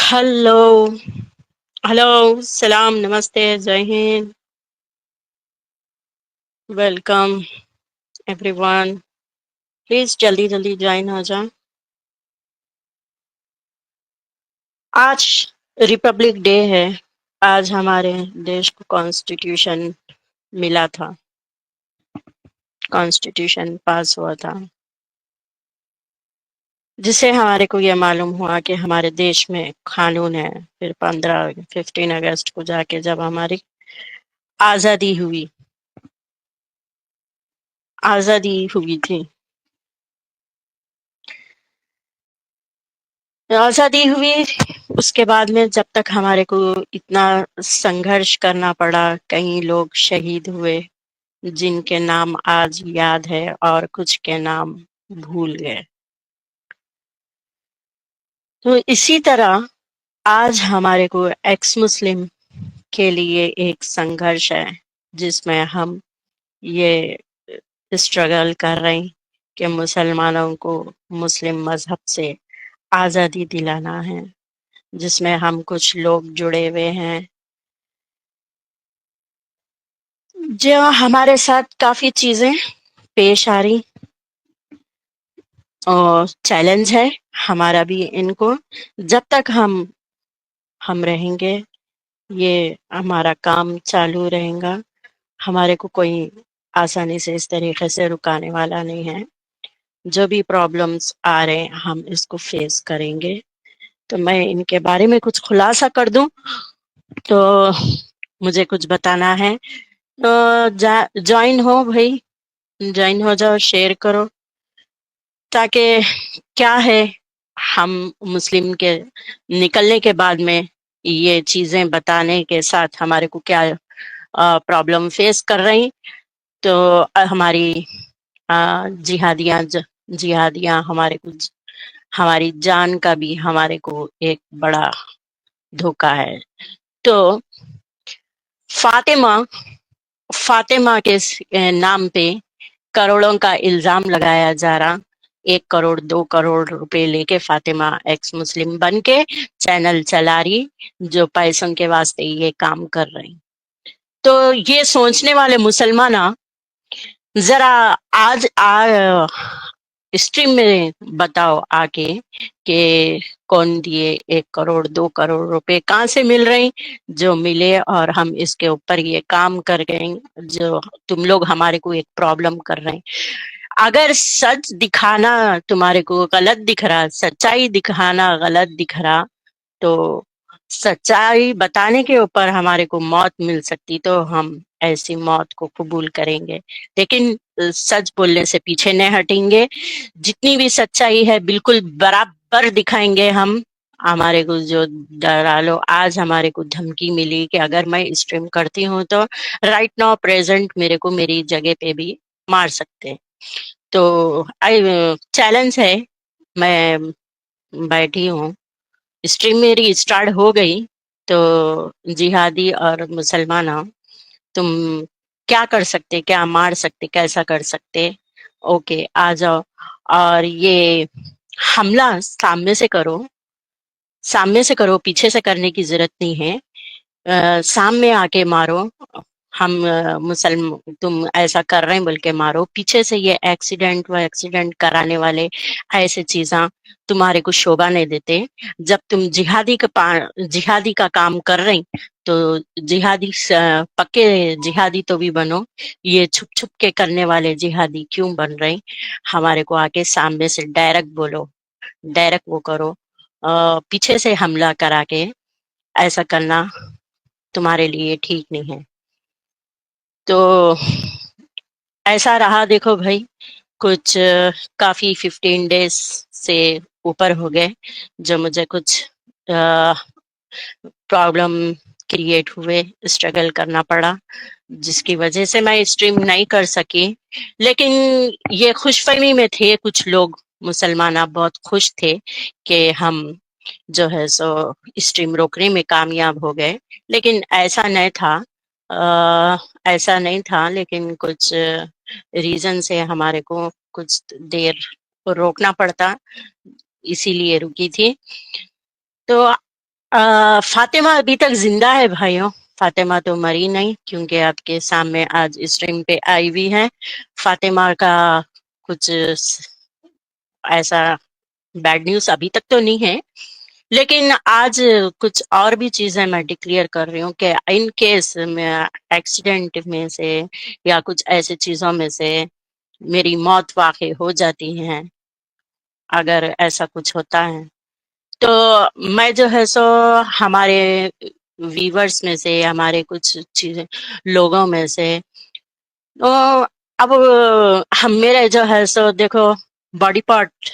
Hello hello सलाम नमस्ते जय हिंद वेलकम एवरीवन। प्लीज जल्दी जल्दी ज्वाइन हो जाए। आज रिपब्लिक डे है। आज हमारे देश को कॉन्स्टिट्यूशन मिला था, कॉन्स्टिट्यूशन पास हुआ था, जिससे हमारे को ये मालूम हुआ कि हमारे देश में कानून है। फिर 15 अगस्त को जाके जब हमारी आज़ादी हुई, आज़ादी हुई थी, आज़ादी हुई। उसके बाद में जब तक हमारे को इतना संघर्ष करना पड़ा, कई लोग शहीद हुए जिनके नाम आज याद है और कुछ के नाम भूल गए। तो इसी तरह आज हमारे को एक्स मुस्लिम के लिए एक संघर्ष है, जिसमें हम ये स्ट्रगल कर रहे हैं कि मुसलमानों को मुस्लिम मजहब से आज़ादी दिलाना है, जिसमें हम कुछ लोग जुड़े हुए हैं जो हमारे साथ काफी चीजें पेश आ रही और चैलेंज है हमारा भी इनको। जब तक हम रहेंगे, ये हमारा काम चालू रहेगा। हमारे को कोई आसानी से इस तरीके से रुकाने वाला नहीं है। जो भी प्रॉब्लम्स आ रहे हैं हम इसको फेस करेंगे। तो मैं इनके बारे में कुछ खुलासा कर दूं तो मुझे कुछ बताना है। तो ज्वाइन हो भाई, ज्वाइन हो जाओ, शेयर करो, ताकि क्या है, हम मुस्लिम के निकलने के बाद में ये चीजें बताने के साथ हमारे को क्या प्रॉब्लम फेस कर रही। तो हमारी जिहादियां हमारे को हमारी जान का भी हमारे को एक बड़ा धोखा है। तो फातिमा फातिमा के नाम पे करोड़ों का इल्जाम लगाया जा रहा। 1 करोड़ 2 करोड़ रुपए लेके फातिमा एक्स मुस्लिम बन के चैनल चला रही, जो पैसों के वास्ते ये काम कर रही। तो ये सोचने वाले मुसलमान जरा आज स्ट्रीम में बताओ आके कि कौन दिए 1 करोड़ 2 करोड़ रुपए कहाँ से मिल रहे, जो मिले और हम इसके ऊपर ये काम कर गए। जो तुम लोग हमारे को एक प्रॉब्लम कर रहे हैं, अगर सच दिखाना तुम्हारे को गलत दिख रहा, सच्चाई दिखाना गलत दिख रहा, तो सच्चाई बताने के ऊपर हमारे को मौत मिल सकती तो हम ऐसी मौत को कबूल करेंगे। लेकिन सच बोलने से पीछे नहीं हटेंगे। जितनी भी सच्चाई है बिल्कुल बराबर दिखाएंगे हम। हमारे को जो डरा लो, आज हमारे को धमकी मिली कि अगर मैं स्ट्रीम करती हूँ तो राइट नाउ प्रेजेंट मेरे को मेरी जगह पे भी मार सकते हैं। तो आई चैलेंज है, मैं बैठी हूँ, स्ट्रीम मेरी स्टार्ट हो गई। तो जिहादी और मुसलमान, तुम क्या कर सकते, क्या मार सकते, कैसा कर सकते? ओके आ जाओ। और ये हमला सामने से करो, पीछे से करने की जरूरत नहीं है। सामने आके मारो। हम तुम ऐसा कर रहे हैं बोल के मारो। पीछे से ये एक्सीडेंट कराने वाले ऐसे चीजा तुम्हारे को शोभा नहीं देते। जब तुम जिहादी का काम कर रहे हैं, तो पक्के जिहादी तो भी बनो। ये छुप छुप के करने वाले जिहादी क्यों बन रहे हैं? हमारे को आके सामने से डायरेक्ट बोलो, डायरेक्ट वो करो। पीछे से हमला करा के ऐसा करना तुम्हारे लिए ठीक नहीं है। तो ऐसा रहा, देखो भाई, कुछ काफी 15 डेज से ऊपर हो गए जो मुझे कुछ प्रॉब्लम क्रिएट हुए, स्ट्रगल करना पड़ा, जिसकी वजह से मैं स्ट्रीम नहीं कर सकी। लेकिन ये खुशफहमी में थे कुछ लोग, मुसलमान आप बहुत खुश थे कि हम जो है सो स्ट्रीम रोकने में कामयाब हो गए। लेकिन ऐसा नहीं था, ऐसा नहीं था। लेकिन कुछ रीजन से हमारे को कुछ देर रोकना पड़ता, इसीलिए रुकी थी। तो فاطمہ ابھی تک زندہ ہے بھائیوں. فاطمہ تو مری نہیں کیونکہ آپ کے سامنے آج اسٹریم پہ آئی ہوئی ہے. فاطمہ کا کچھ ایسا بیڈ نیوز ابھی تک تو نہیں ہے، لیکن آج کچھ اور بھی چیزیں میں ڈکلیئر کر رہی ہوں کہ ان کیس میں ایکسیڈنٹ میں سے یا کچھ ایسے چیزوں میں سے میری موت واقع ہو جاتی ہے، اگر ایسا کچھ ہوتا ہے تو میں جو ہے سو ہمارے ویورز میں سے، ہمارے کچھ چیزیں لوگوں میں سے تو اب ہم میرے جو ہے سو دیکھو باڈی پارٹ،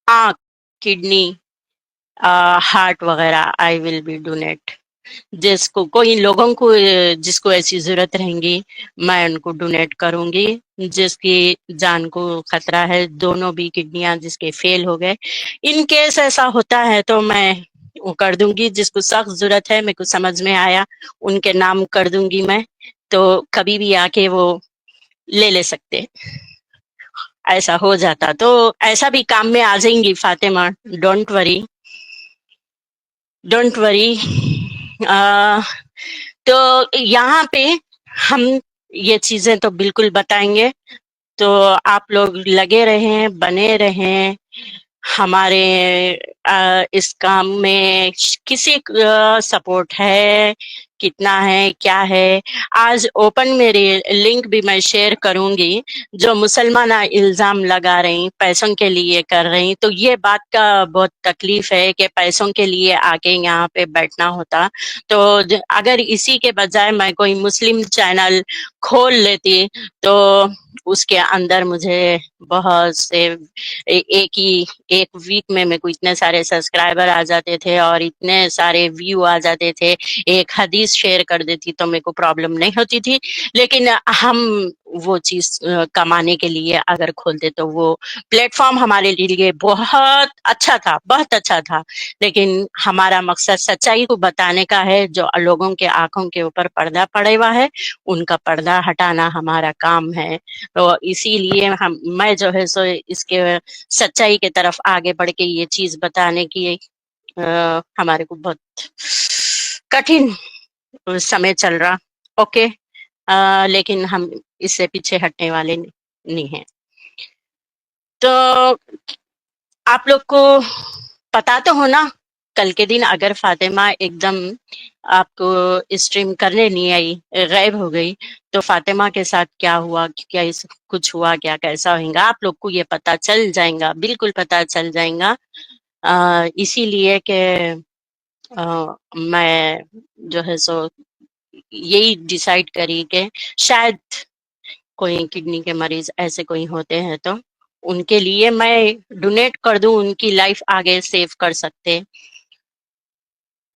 آنکھ، کڈنی، ہارٹ وغیرہ آئی ول بی ڈونیٹ. جس کو کوئی لوگوں کو جس کو ایسی ضرورت رہیں گی میں ان کو ڈونیٹ کروں گی. جس کی جان کو خطرہ ہے، دونوں بھی کڈنیاں جس کے فیل ہو گئے، ان کیس ایسا ہوتا ہے تو میں وہ کر دوں گی. جس کو سخت ضرورت ہے، میرے کو سمجھ میں آیا، ان کے نام کر دوں گی میں، تو کبھی بھی آ کے وہ لے سکتے. ایسا ہو جاتا تو ایسا بھی کام میں آ جائیں گی Fatima. Don't worry, don't worry. تو یہاں پہ ہم یہ چیزیں تو بالکل بتائیں گے، تو آپ لوگ لگے رہیں، بنے رہیں ہمارے اس کام میں. کسی سپورٹ ہے، کتنا ہے، کیا ہے. آج اوپن میری لنک بھی میں شیئر کروں گی. جو مسلمان الزام لگا رہی پیسوں کے لیے کر رہی، تو یہ بات کا بہت تکلیف ہے کہ پیسوں کے لیے آ کے یہاں پہ بیٹھنا ہوتا. تو اگر اسی کے بجائے میں کوئی مسلم چینل کھول لیتی تو اس کے اندر مجھے بہت سے ایک ویک میں میرے کو اتنے سارے سبسکرائبر آ جاتے تھے اور اتنے سارے ویو آ جاتے تھے. ایک حدیث شیئر کر دیتی تو میرے کو پرابلم نہیں ہوتی تھی. لیکن ہم وہ چیز کمانے کے لیے اگر کھولتے تو وہ پلیٹ فارم ہمارے لیے بہت اچھا تھا، بہت اچھا تھا. لیکن ہمارا مقصد سچائی کو بتانے کا ہے. جو لوگوں کے آنکھوں کے اوپر پردہ پڑے ہوا ہے ان کا پردہ ہٹانا ہمارا کام ہے. تو اسی لیے میں جو ہے سو اس کے سچائی کی طرف آگے بڑھ کے یہ چیز بتانے کی ہمارے کو بہت کٹھن سمے چل رہا. اوکے، لیکن ہم اس سے پیچھے ہٹنے والے نہیں ہیں. تو آپ لوگ کو پتا تو ہونا، کل کے دن اگر فاطمہ ایک دم آپ کو اسٹریم کرنے نہیں آئی، غائب ہو گئی، تو فاطمہ کے ساتھ کیا ہوا، کیا کچھ ہوا، کیا کیسا ہوئے گا، آپ لوگ کو یہ پتا چل جائے گا، بالکل پتا چل جائے گا. اسی لیے کہ میں جو ہے سو یہی ڈیسائیڈ کری کہ شاید کوئی کڈنی کے مریض ایسے کوئی ہوتے ہیں تو ان کے لیے میں ڈونیٹ کر دوں، ان کی لائف آگے سیو کر سکتے.